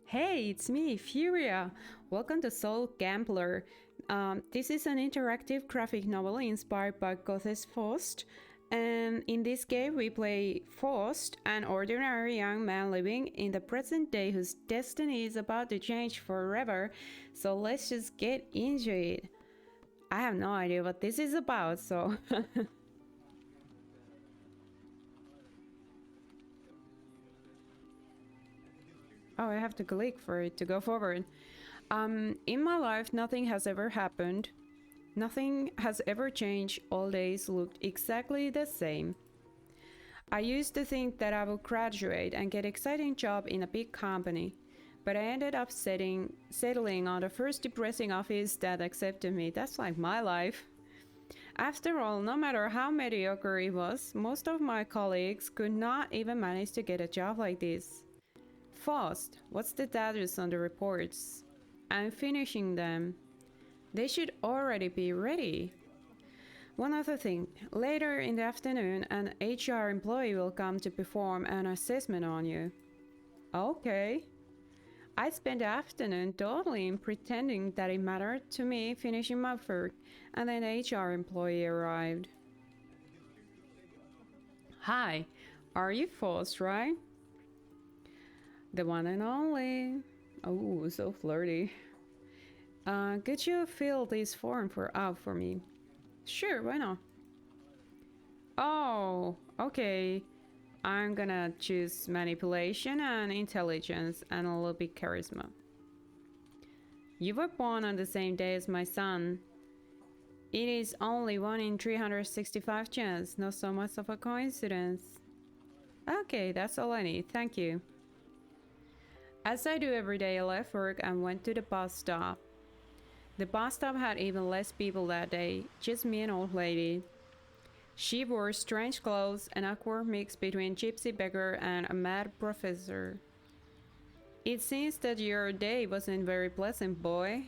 Hey, it's me, Furia. Welcome to Soul Gambler. This is an interactive graphic novel inspired by Goethe's Faust. And in this game, we play Faust, an ordinary young man living in the present day whose destiny is about to change forever. So let's just get into it. I have no idea what this is about, so. Oh, I have to click for it to go forward. In my life, nothing has ever happened. Nothing has ever changed. All days looked exactly the same. I used to think that I would graduate and get an exciting job in a big company, but I ended up settling on the first depressing office that accepted me. That's like my life. After all, no matter how mediocre it was, most of my colleagues could not even manage to get a job like this. Faust, what's the status on the reports? I'm finishing them. They should already be ready. One other thing, later in the afternoon, an HR employee will come to perform an assessment on you. Okay. I spent the afternoon dawdling, pretending that it mattered to me finishing my work, and then the HR employee arrived. Hi, are you Faust, right? The one and only. Oh, so flirty. Could you fill this form out for me? Sure, why not? Oh, okay. I'm gonna choose manipulation and intelligence and a little bit charisma. You were born on the same day as my son. It is only 1 in 365 chance, not so much of a coincidence. Okay, that's all I need, thank you. As I do every day, I left work and went to the bus stop. The bus stop had even less people that day, just me and an old lady. She wore strange clothes, an awkward mix between gypsy beggar and a mad professor. It seems that your day wasn't very pleasant, boy.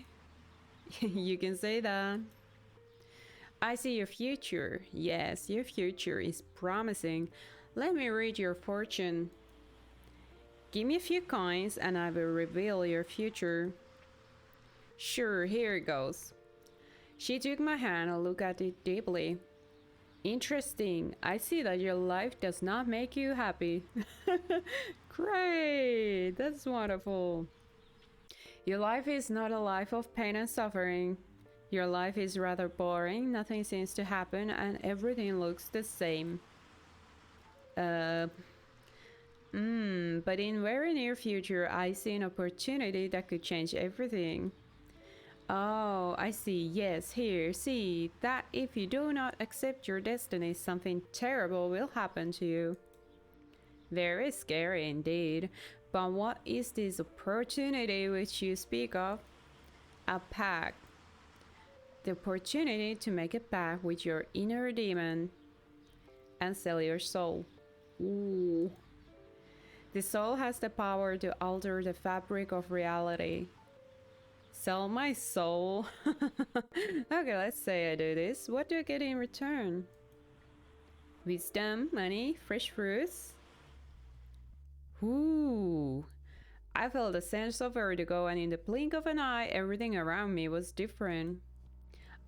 You can say that. I see your future. Yes, your future is promising. Let me read your fortune. Give me a few coins and I will reveal your future. Sure, here it goes. She took my hand and looked at it deeply. Interesting. I see that your life does not make you happy. Great. That's wonderful. Your life is not a life of pain and suffering. Your life is rather boring. Nothing seems to happen and everything looks the same. But in very near future, I see an opportunity that could change everything. Oh, I see. Yes, here, see, that if you do not accept your destiny, something terrible will happen to you. Very scary indeed. But what is this opportunity which you speak of? A pact. The opportunity to make a pact with your inner demon and sell your soul. Ooh. The soul has the power to alter the fabric of reality. Sell my soul? Okay, let's say I do this. What do I get in return? Wisdom, money, fresh fruits? Ooh. I felt a sense of vertigo, and in the blink of an eye, everything around me was different.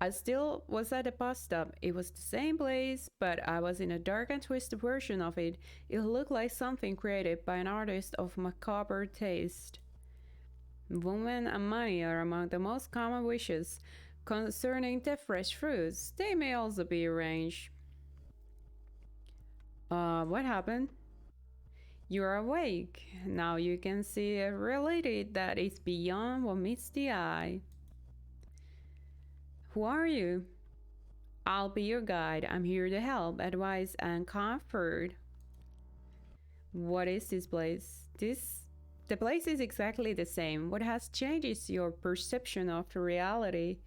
I still was at the bus stop. It was the same place, but I was in a dark and twisted version of it. It looked like something created by an artist of macabre taste. Woman and money are among the most common wishes. Concerning the fresh fruits, they may also be arranged. What happened? You are awake. Now you can see a reality that is beyond what meets the eye. Who are you? I'll be your guide. I'm here to help, advise, and comfort. What is this place? The place is exactly the same. What has changed is your perception of reality.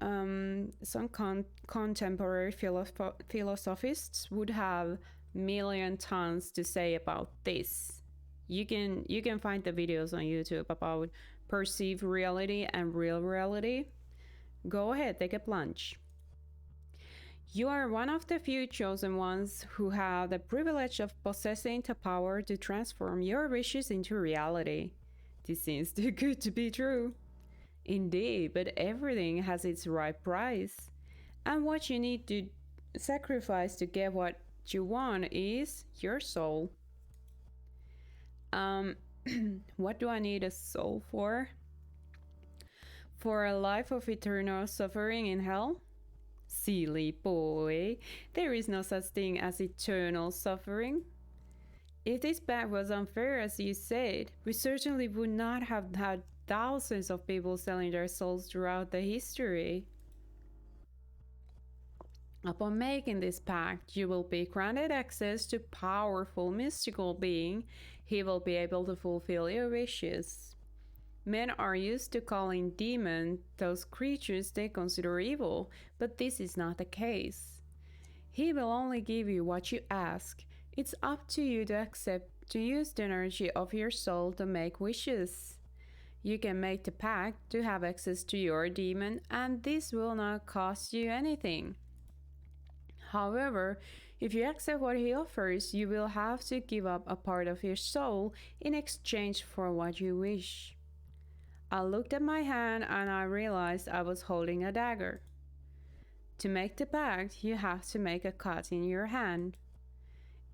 Some contemporary philosophists would have million tons to say about this. You can find the videos on YouTube about perceived reality and real reality. Go ahead, take a plunge. You are one of the few chosen ones who have the privilege of possessing the power to transform your wishes into reality. This seems too good to be true. Indeed, but everything has its right price. And what you need to sacrifice to get what you want is your soul. Um, what do I need a soul for? For a life of eternal suffering in hell? Silly boy, there is no such thing as eternal suffering. If this pact was unfair, as you said, we certainly would not have had thousands of people selling their souls throughout the history. Upon making this pact, you will be granted access to powerful mystical being. He will be able to fulfill your wishes. Men are used to calling demons those creatures they consider evil, but this is not the case. He will only give you what you ask. It's up to you to accept to use the energy of your soul to make wishes. You can make the pact to have access to your demon, and this will not cost you anything. However, if you accept what he offers, you will have to give up a part of your soul in exchange for what you wish. I looked at my hand and I realized I was holding a dagger. To make the pact, you have to make a cut in your hand.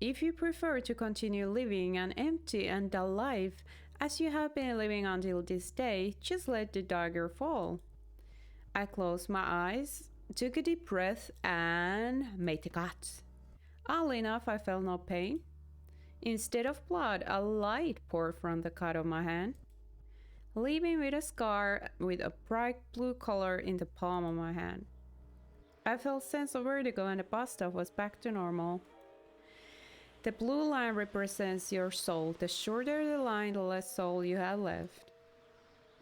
If you prefer to continue living an empty and dull life as you have been living until this day, just let the dagger fall. I closed my eyes, took a deep breath, and made the cut. Oddly enough, I felt no pain. Instead of blood, a light poured from the cut of my hand, leaving with a scar with a bright blue color in the palm of my hand. I felt a sense of vertigo and the bus stop was back to normal. The blue line represents your soul. The shorter the line, the less soul you have left.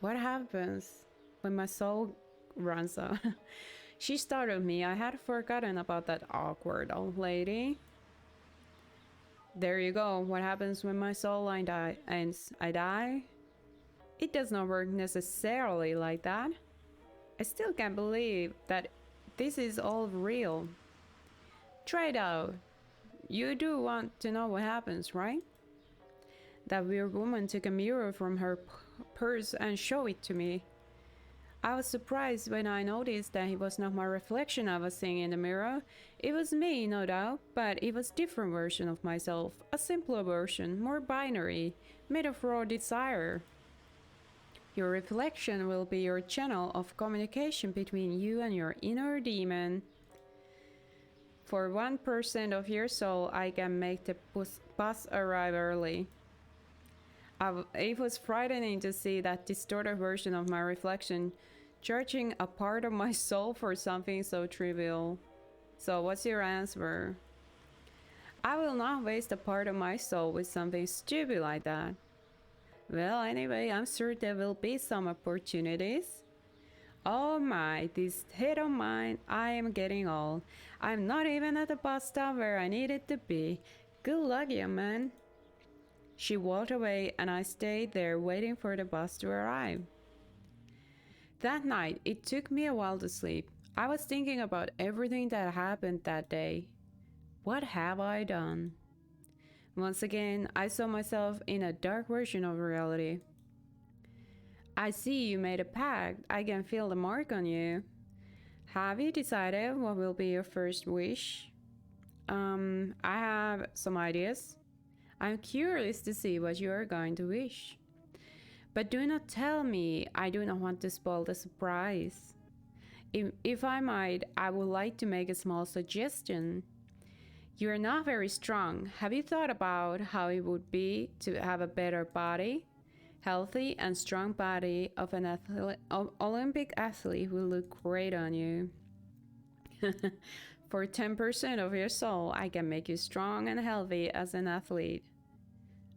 What happens when my soul runs out? She startled me. I had forgotten about that awkward old lady. There you go. What happens when my soul line ends? I die? It does not work necessarily like that. I still can't believe that this is all real. Try it out. You do want to know what happens, right? That weird woman took a mirror from her purse and showed it to me. I was surprised when I noticed that it was not my reflection I was seeing in the mirror. It was me, no doubt, but it was a different version of myself, a simpler version, more binary, made of raw desire. Your reflection will be your channel of communication between you and your inner demon. For 1% of your soul, I can make the bus arrive early. It was frightening to see that distorted version of my reflection charging a part of my soul for something so trivial. So what's your answer? I will not waste a part of my soul with something stupid like that. Well, anyway, I'm sure there will be some opportunities. Oh my, this head of mine, I am getting old. I'm not even at the bus stop where I needed to be. Good luck, young man. She walked away and I stayed there waiting for the bus to arrive. That night, it took me a while to sleep. I was thinking about everything that happened that day. What have I done? Once again, I saw myself in a dark version of reality. I see you made a pact. I can feel the mark on you. Have you decided what will be your first wish? I have some ideas. I'm curious to see what you are going to wish. But do not tell me. I do not want to spoil the surprise. If I might, I would like to make a small suggestion. You are not very strong. Have you thought about how it would be to have a better body? Healthy and strong body of an Olympic athlete will look great on you. For 10% of your soul, I can make you strong and healthy as an athlete.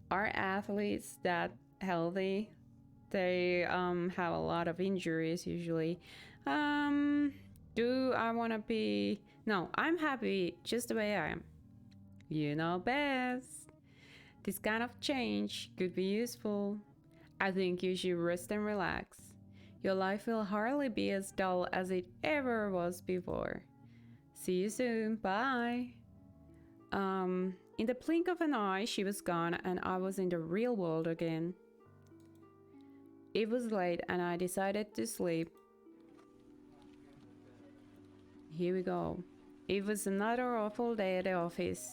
Are athletes that healthy? They have a lot of injuries usually. Do I want to be... No, I'm happy just the way I am. You know best. This kind of change could be useful. I think you should rest and relax. Your life will hardly be as dull as it ever was before. See you soon. Bye. In the blink of an eye, she was gone and I was in the real world again. It was late and I decided to sleep. Here we go. It was another awful day at the office.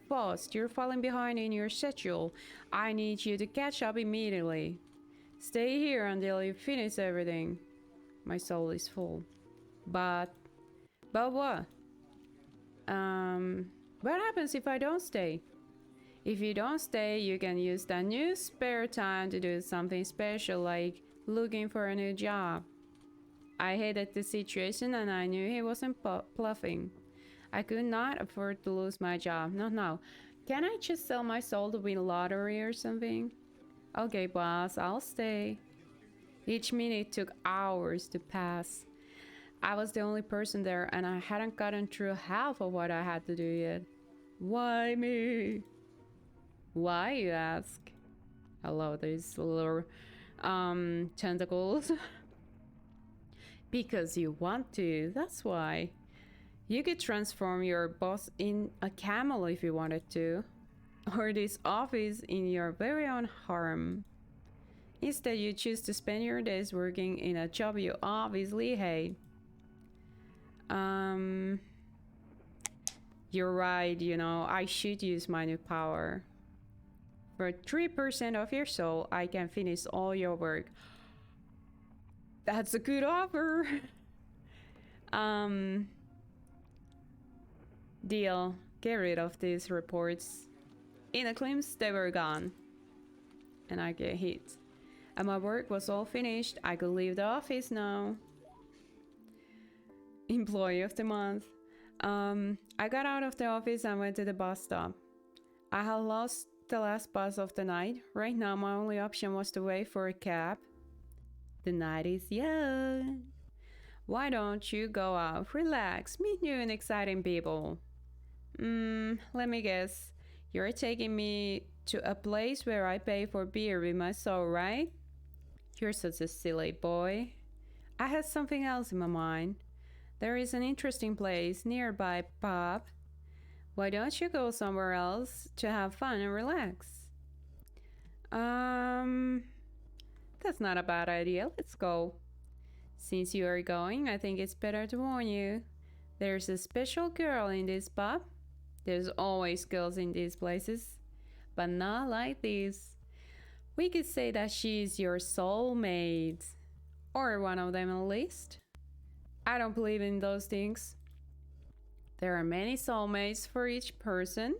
Faust, you're falling behind in your schedule. I need you to catch up immediately. Stay here until you finish everything. My soul is full. But what? What happens if I don't stay? If you don't stay, you can use that new spare time to do something special like looking for a new job. I hated the situation and I knew he wasn't bluffing. I could not afford to lose my job. Not now. Can I just sell my soul to win lottery or something? Okay, boss, I'll stay. Each minute took hours to pass. I was the only person there and I hadn't gotten through half of what I had to do yet. Why me? Why, you ask? I love these little tentacles. Because you want to, that's why. You could transform your boss in a camel if you wanted to. Or this office in your very own harem. Instead, you choose to spend your days working in a job you obviously hate. You're right, you know, I should use my new power. For 3% of your soul, I can finish all your work. That's a good offer. Deal. Get rid of these reports. In a glimpse, they were gone. And I get hit. And my work was all finished. I could leave the office now. Employee of the month. I got out of the office and went to the bus stop. I had lost the last bus of the night. Right now, my only option was to wait for a cab. The night is young. Why don't you go out, relax, meet new and exciting people? Let me guess. You're taking me to a place where I pay for beer with my soul, right? You're such a silly boy. I had something else in my mind. There is an interesting place nearby, Bob. Why don't you go somewhere else to have fun and relax? That's not a bad idea. Let's go. Since you are going, I think it's better to warn you. There's a special girl in this pub. There's always girls in these places, but not like this. We could say that she's your soulmate, or one of them at least. I don't believe in those things. There are many soulmates for each person.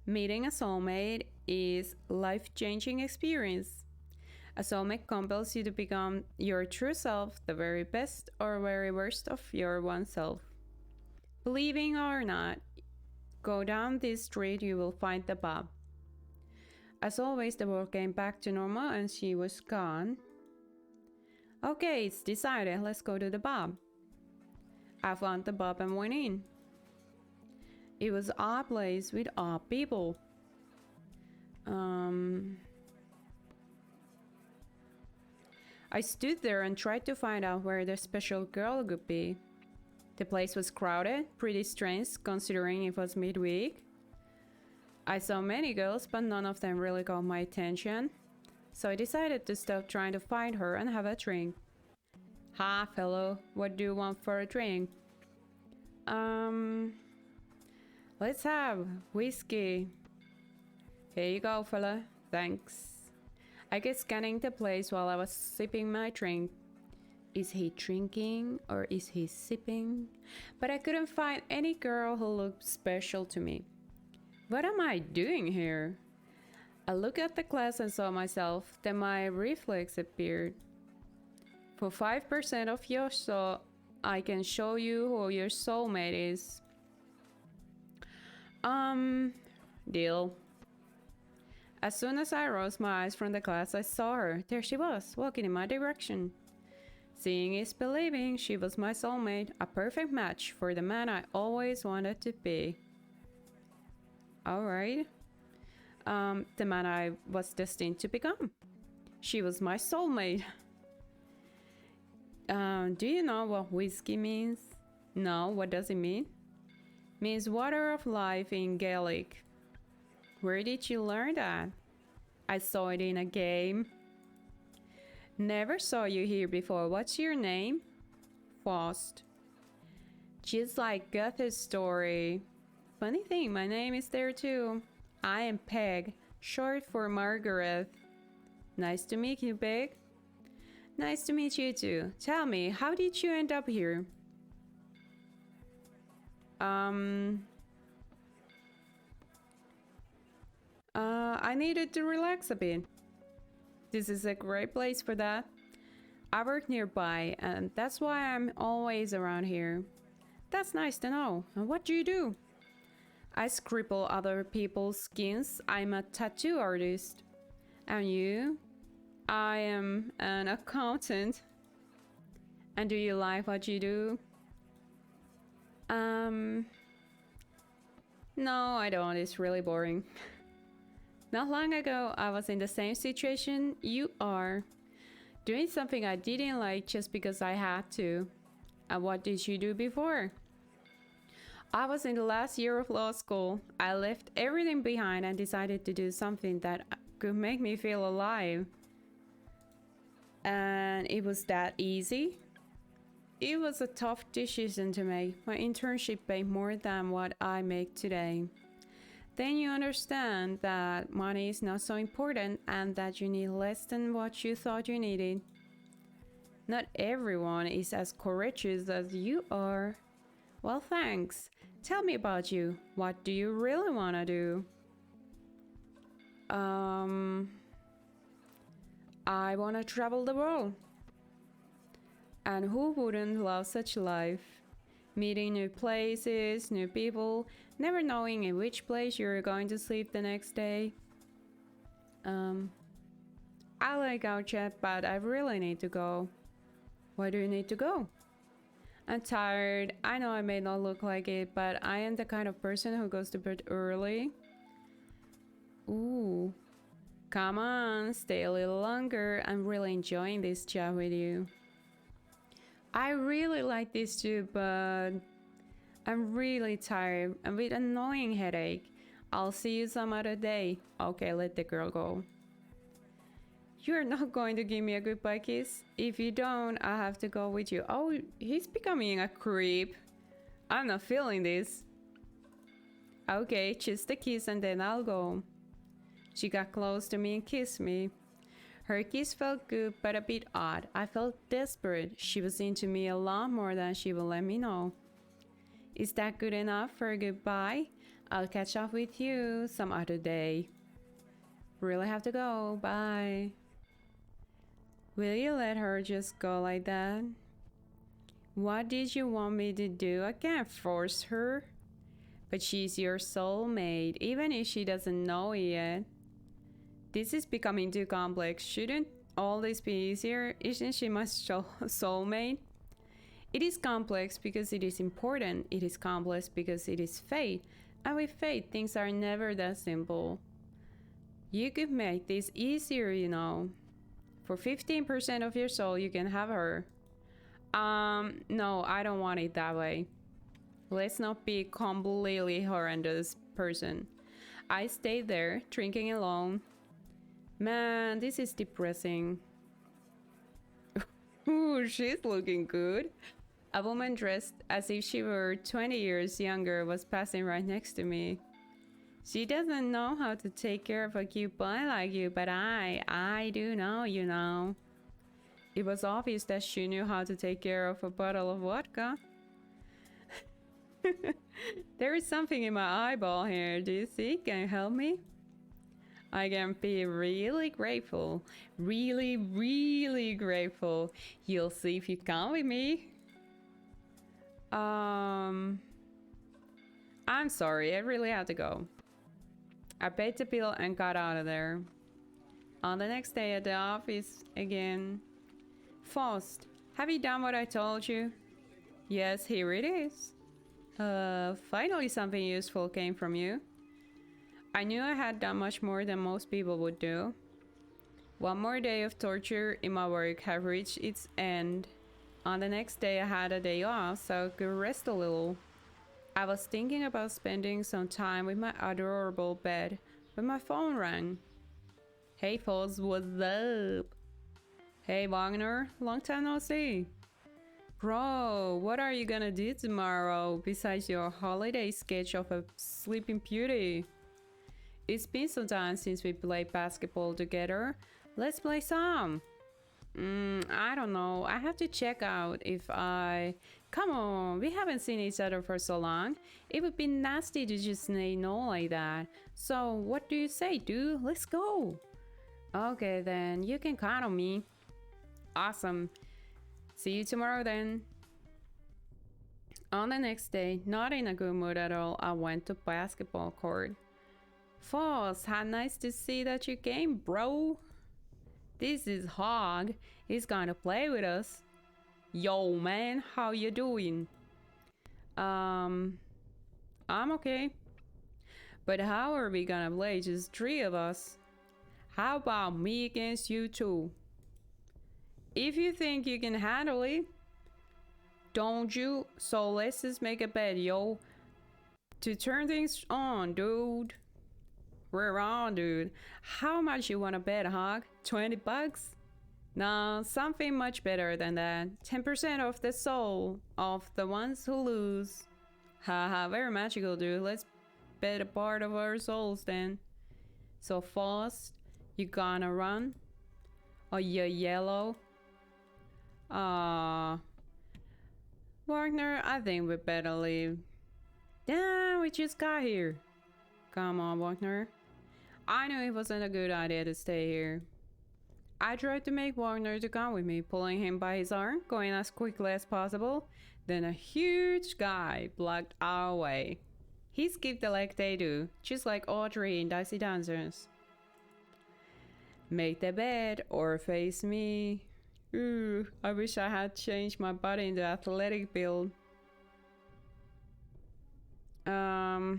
Meeting a soulmate is a life-changing experience. A soulmate compels you to become your true self, the very best or very worst of your oneself. Believing or not, go down this street, you will find the pub. As always, the world came back to normal and she was gone. Okay, it's decided. Let's go to the pub. I found the pub and went in. It was a place with odd people. I stood there and tried to find out where the special girl could be. The place was crowded, pretty strange considering it was midweek. I saw many girls, but none of them really caught my attention. So I decided to stop trying to find her and have a drink. Hi, fellow, what do you want for a drink? Let's have whiskey. Here you go, fella. Thanks. I kept scanning the place while I was sipping my drink. Is he drinking or is he sipping? But I couldn't find any girl who looked special to me. What am I doing here? I looked at the glass and saw myself, then my reflex appeared. For 5% of your soul, I can show you who your soulmate is. Deal. As soon as I rose my eyes from the glass, I saw her. There she was, walking in my direction. Seeing is believing. She was my soulmate, a perfect match for the man I always wanted to be. Alright. The man I was destined to become. She was my soulmate. Do you know what whiskey means? No, what does it mean? Means water of life in Gaelic. Where did you learn that? I saw it in a game. Never saw you here before. What's your name? Faust. Just like Goethe's story. Funny thing, my name is there too. I am Peg, short for Margaret. Nice to meet you, Peg. Nice to meet you too. Tell me, how did you end up here? I needed to relax a bit. This is a great place for that. I work nearby, and that's why I'm always around here. That's nice to know. And what do you do? I scribble other people's skins. I'm a tattoo artist. And you? I am an accountant. And do you like what you do? No, I don't. It's really boring. Not long ago, I was in the same situation you are. Doing something I didn't like just because I had to. And what did you do before? I was in the last year of law school. I left everything behind and decided to do something that could make me feel alive. And it was that easy. It was a tough decision to make. My internship paid more than what I make today. Then you understand that money is not so important and that you need less than what you thought you needed. Not everyone is as courageous as you are. Well, thanks. Tell me about you. What do you really want to do? I want to travel the world. And who wouldn't love such a life? Meeting new places, new people, never knowing in which place you're going to sleep the next day. I like our chat, but I really need to go. Why do you need to go? I'm tired. I know I may not look like it, but I am the kind of person who goes to bed early. Ooh. Come on, stay a little longer. I'm really enjoying this chat with you. I really like this too, but I'm really tired and with annoying headache. I'll see you some other day. Okay, let the girl go. You're not going to give me a goodbye kiss? If you don't, I have to go with you. Oh, he's becoming a creep. I'm not feeling this. Okay, just a kiss and then I'll go. She got close to me and kissed me. Her kiss felt good, but a bit odd. I felt desperate. She was into me a lot more than she would let me know. Is that good enough for a goodbye? I'll catch up with you some other day. Really have to go. Bye. Will you let her just go like that? What did you want me to do? I can't force her. But she's your soulmate, even if she doesn't know it yet. This is becoming too complex. Shouldn't all this be easier? Isn't she my soulmate? It is complex because it is important. It is complex because it is fate. And with fate, things are never that simple. You could make this easier, you know. For 15% of your soul, you can have her. No, I don't want it that way. Let's not be completely horrendous person. I stayed there, drinking alone. Man, this is depressing. Ooh, she's looking good. A woman dressed as if she were 20 years younger was passing right next to me. She doesn't know how to take care of a cute boy like you, but I do know, you know. It was obvious that she knew how to take care of a bottle of vodka. There is something in my eyeball here. Do you see? Can you help me? I can be really grateful. Really, really grateful. You'll see if you come with me. I'm sorry. I really have to go. I paid the bill and got out of there. On the next day at the office again. Faust, have you done what I told you? Yes, here it is. Finally something useful came from you. I knew I had done much more than most people would do. One more day of torture in my work had reached its end. On the next day I had a day off, so I could rest a little. I was thinking about spending some time with my adorable pet when my phone rang. Hey Foz, what's up? Hey Wagner, long time no see. Bro, what are you gonna do tomorrow besides your holiday sketch of a sleeping beauty? It's been some time since we played basketball together. Let's play some. I don't know. I have to check out if I. Come on, we haven't seen each other for so long. It would be nasty to just say no like that. So, what do you say, dude? Let's go. Okay, then you can count on me. Awesome. See you tomorrow then. On the next day, not in a good mood at all, I went to basketball court. Faust, how nice to see that you came, bro. This is Hog. He's gonna play with us. Yo, man, how you doing? I'm okay. But how are we gonna play? Just three of us. How about me against you two? If you think you can handle it, don't you? So let's just make a bet, yo. To turn things on, dude. We're on, dude. How much you wanna bet, Hog? 20 bucks? No, something much better than that. 10% of the soul of the ones who lose. Haha, very magical, dude. Let's bet a part of our souls then. So Faust, you gonna run? Oh, you're yellow? Wagner, I think we better leave. Yeah, we just got here. Come on, Wagner. I knew it wasn't a good idea to stay here. I tried to make Wagner to come with me, pulling him by his arm, going as quickly as possible. Then a huge guy blocked our way. He skipped like they do, just like Audrey in Dicey Dancers. Make the bed or face me. Ooh, I wish I had changed my body into athletic build. No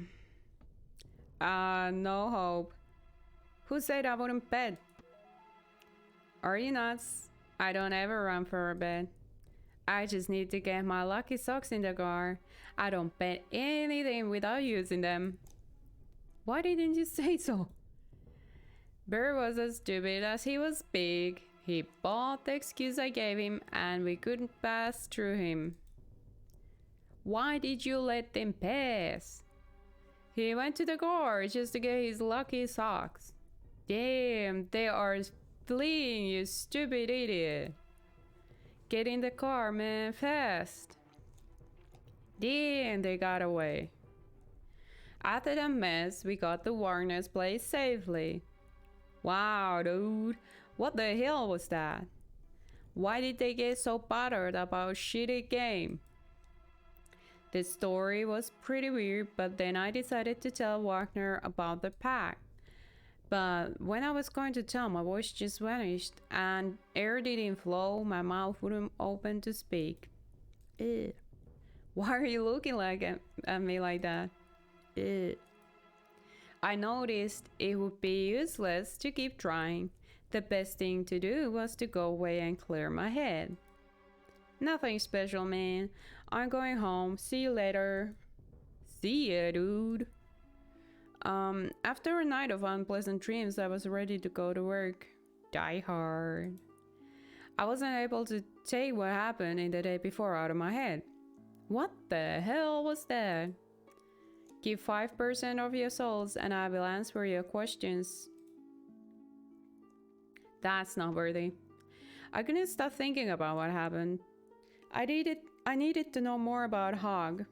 hope. Who said I wouldn't bet? Are you nuts? I don't ever run for a bet. I just need to get my lucky socks in the car. I don't bet anything without using them. Why didn't you say so? Bear was as stupid as he was big. He bought the excuse I gave him and we couldn't pass through him. Why did you let them pass? He went to the car just to get his lucky socks. Damn, they are fleeing, you stupid idiot. Get in the car, man, fast. Damn, they got away. After the mess, we got to Warner's place safely. Wow, dude, what the hell was that? Why did they get so bothered about shitty game? The story was pretty weird, but then I decided to tell Wagner about the pack. But when I was going to tell, my voice just vanished and air didn't flow, my mouth wouldn't open to speak. Ew. Why are you looking at me like that? Ew. I noticed it would be useless to keep trying. The best thing to do was to go away and clear my head. Nothing special, man. I'm going home. See you later. See ya, dude. After a night of unpleasant dreams, I was ready to go to work. Die hard. I wasn't able to take what happened in the day before out of my head. What the hell was that? Give 5% of your souls and I will answer your questions. That's not worthy. I couldn't stop thinking about what happened. I needed to know more about Hog.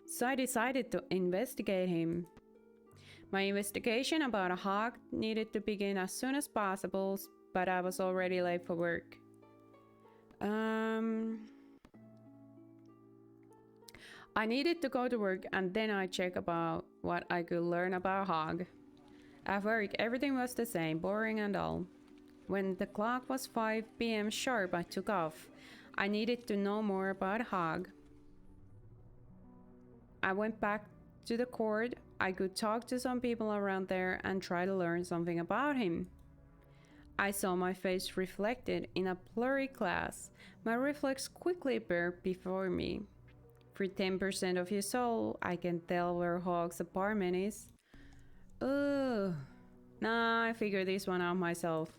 So I decided to investigate him. My investigation about a Hog needed to begin as soon as possible, but I was already late for work. I needed to go to work and then I check about what I could learn about Hog. At work, everything was the same, boring and dull. When the clock was 5 p.m. sharp, I took off. I needed to know more about Hog. I went back to the court. I could talk to some people around there and try to learn something about him. I saw my face reflected in a blurry glass. My reflex quickly appeared before me. For 10% of your soul, I can tell where Hog's apartment is. Ugh. Nah, I figured this one out myself.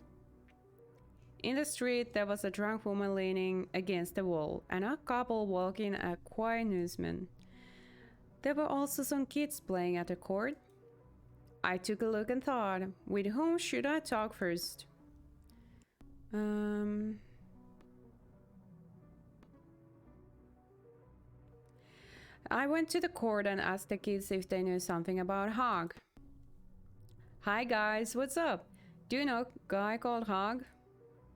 In the street, there was a drunk woman leaning against the wall, and a couple walking a quiet newsman. There were also some kids playing at the court. I took a look and thought, with whom should I talk first? I went to the court and asked the kids if they knew something about Hog. Hi guys, what's up? Do you know a guy called Hog?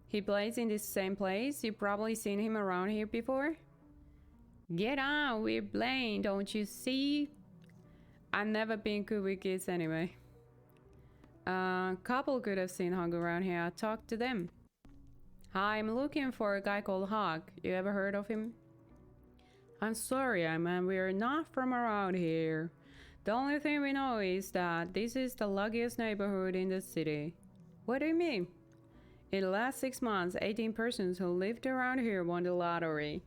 He plays in this same place. You've probably seen him around here before. Get on, we're playing, don't you see? I've never been good with kids anyway. A couple could have seen Hog around here. I talked to them. Hi, I'm looking for a guy called Hog. You ever heard of him? I'm sorry, man, we're not from around here. The only thing we know is that this is the luckiest neighborhood in the city. What do you mean? In the last 6 months, 18 persons who lived around here won the lottery.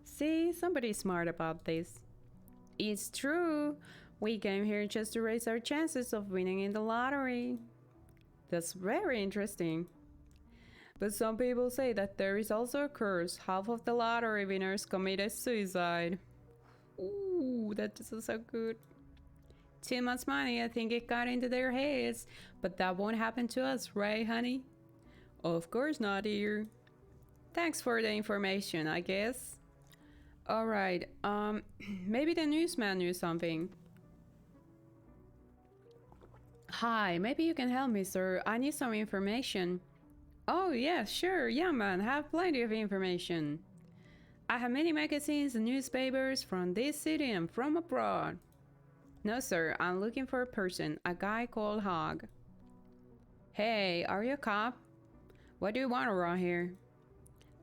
See, somebody's smart about this. It's true. We came here just to raise our chances of winning in the lottery. That's very interesting. But some people say that there is also a curse. Half of the lottery winners committed suicide. Ooh, that doesn't sound good. Too much money, I think it got into their heads. But that won't happen to us, right, honey? Of course not, dear. Thanks for the information, I guess. Alright, maybe the newsman knew something. Hi, maybe you can help me, sir. I need some information. Oh, yeah, sure. Yeah, man, have plenty of information. I have many magazines and newspapers from this city and from abroad. No, sir, I'm looking for a person, a guy called Hog. Hey, are you a cop? What do you want around here?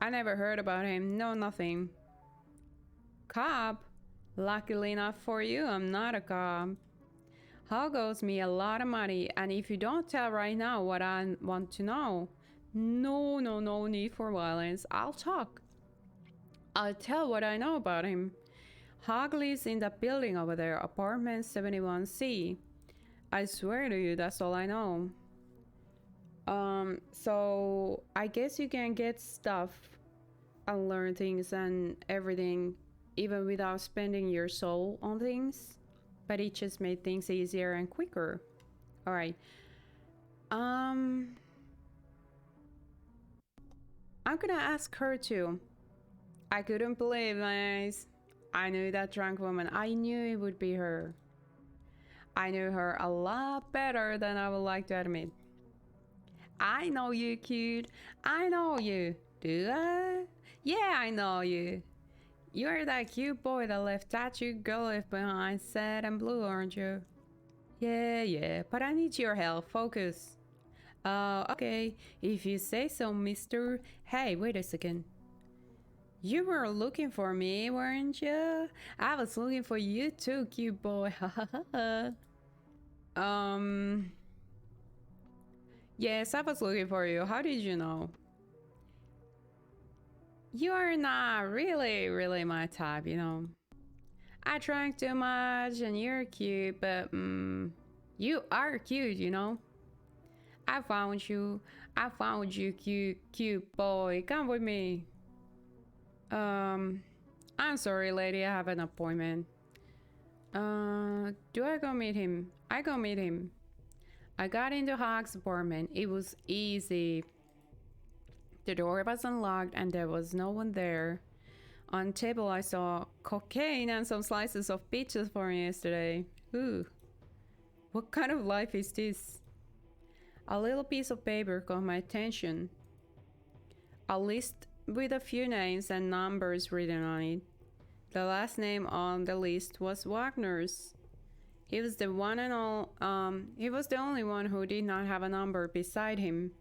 I never heard about him. No, nothing. Cop? Luckily enough for you, I'm not a cop. Hog owes me a lot of money, and if you don't tell right now what I want to know, no need for violence. I'll talk. I'll tell what I know about him. Hog lives in that building over there, apartment 71C. I swear to you, that's all I know. So I guess you can get stuff and learn things and everything even without spending your soul on things, but it just made things easier and quicker. All right. I'm gonna ask her too. I couldn't believe my eyes. I knew that drunk woman. I knew it would be her. I knew her a lot better than I would like to admit. I know you, cute. I know you. Do I? Yeah, I know you. You're that cute boy that left tattooed girl left behind, sad and blue, aren't you? Yeah, but I need your help. Focus. Okay. If you say so, mister. Hey, wait a second. You were looking for me, weren't you? I was looking for you too, cute boy. Yes, I was looking for you. How did you know? You are not really my type, you know. I drank too much and you're cute, but you are cute, you know. I found you, cute boy. Come with me. I'm sorry, lady. I have an appointment. Do I go meet him? I go meet him. I got into Hog's apartment. It was easy. The door was unlocked and there was no one there. On the table I saw cocaine and some slices of peaches for me yesterday. Ooh. What kind of life is this? A little piece of paper caught my attention. A list with a few names and numbers written on it. The last name on the list was Wagner's. He was the only one who did not have a number beside him.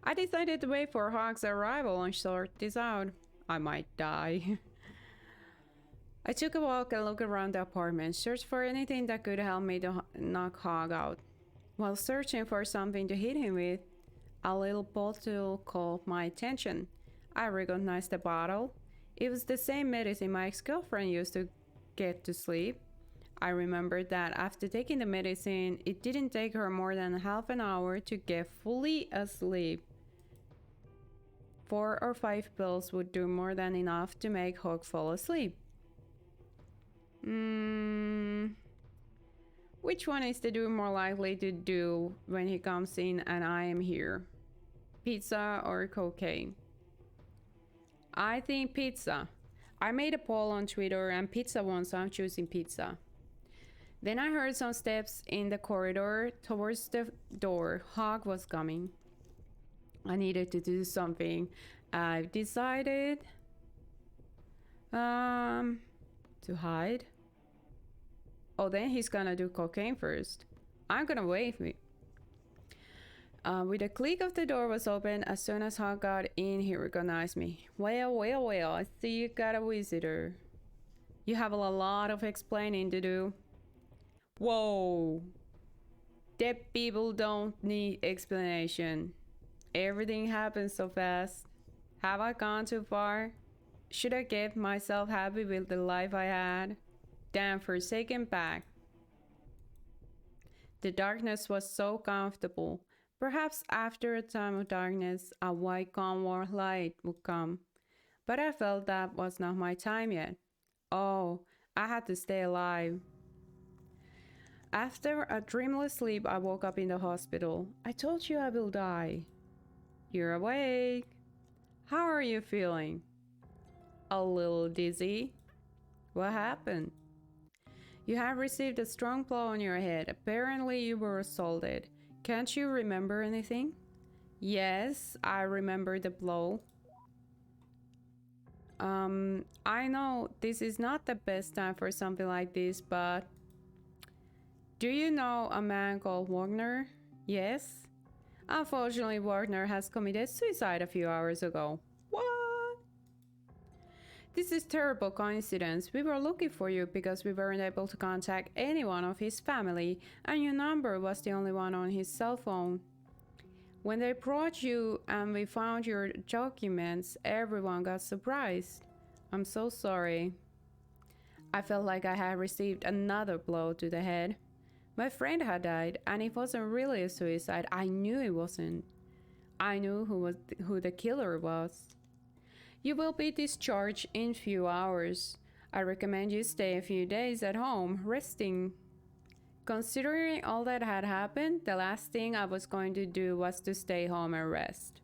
I decided to wait for Hog's arrival and sort this out. I might die. I took a walk and looked around the apartment, searched for anything that could help me to knock Hog out. While searching for something to hit him with, a little bottle caught my attention. I recognized the bottle. It was the same medicine my ex-girlfriend used to get to sleep. I remembered that after taking the medicine, it didn't take her more than half an hour to get fully asleep. 4 or 5 pills would do more than enough to make Hawk fall asleep. Which one is the dude more likely to do when he comes in and I am here? Pizza or cocaine? I think pizza. I made a poll on Twitter and pizza won, so I'm choosing pizza. Then I heard some steps in the corridor towards the door. Hawk was coming. I needed to do something. I've decided to hide. Oh, then he's gonna do cocaine first. I'm gonna wave me. With a click of the door was open. As soon as Hawk got in, he recognized me. Well, I see you got a visitor. You have a lot of explaining to do. Whoa. Dead people don't need explanation. Everything happens so fast. Have I gone too far? Should I get myself happy with the life I had? Damn forsaken back. The darkness was so comfortable. Perhaps after a time of darkness, a white calm warm light would come. But I felt that was not my time yet. Oh, I had to stay alive. After a dreamless sleep, I woke up in the hospital. I told you I will die. You're awake. How are you feeling? A little dizzy. What happened? You have received a strong blow on your head. Apparently you were assaulted. Can't you remember anything? Yes, I remember the blow. I know this is not the best time for something like this, but do you know a man called Wagner? Yes. Unfortunately, Wagner has committed suicide a few hours ago. What? This is terrible coincidence. We were looking for you because we weren't able to contact anyone of his family, and your number was the only one on his cell phone. When they brought you and we found your documents, everyone got surprised. I'm so sorry. I felt like I had received another blow to the head. My friend had died, and it wasn't really a suicide. I knew it wasn't. I knew who the killer was. You will be discharged in few hours. I recommend you stay a few days at home, resting. Considering all that had happened, the last thing I was going to do was to stay home and rest.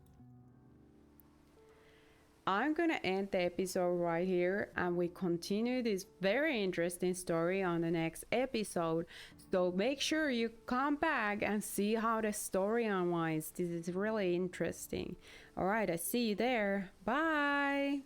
I'm gonna end the episode right here, and we continue this very interesting story on the next episode. So make sure you come back and see how the story unwinds. This is really interesting. All right, I see you there. Bye.